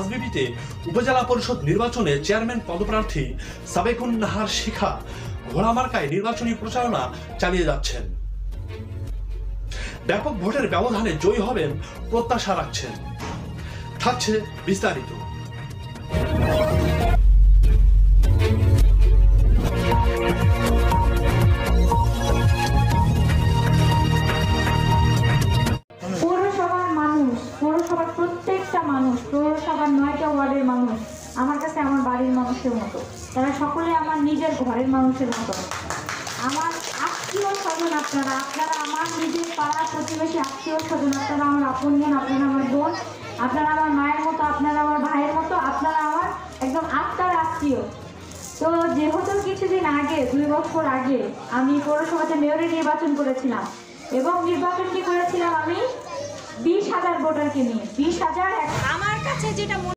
রাজবিবিতে উপজেলা পরিষদ নির্বাচনে চেয়ারম্যান পদপ্রার্থী সাবেকুন নাহার শিখা ঘোড়া মার্কায় নির্বাচনী প্রচারণা চালিয়ে যাচ্ছেন। ব্যাপক ভোটের ব্যবধানে জয়ী হবেন প্রত্যাশা রাখছেন। থাকছে বিস্তারিত। পৌরসভার প্রত্যেকটা মানুষ, পৌরসভার 9টা ওয়ার্ডের মানুষ আমার কাছে আমার বাড়ির মানুষের মতো। তারা সকলে আমার নিজের ঘরের মানুষের মতো। আমার আত্মীয় স্বজন আপনারা আমার নিজের পাড়া প্রতিবেশী আত্মীয় স্বজন। আপনারা আমার আপনজন, আপনারা আমার বোন, আপনারা আমার মায়ের মতো, আপনারা আমার ভাইয়ের মতো, আপনারা আমার একদম আত্মার আত্মীয়। তো যেহেতু কিছুদিন আগে, 2 বছর আগে আমি পৌরসভাতে মেয়রের নির্বাচন করেছিলাম এবং নির্বাচনটি করেছিলাম আমি 20,000 ভোটারকে নিয়ে। 20,000 আমার কাছে যেটা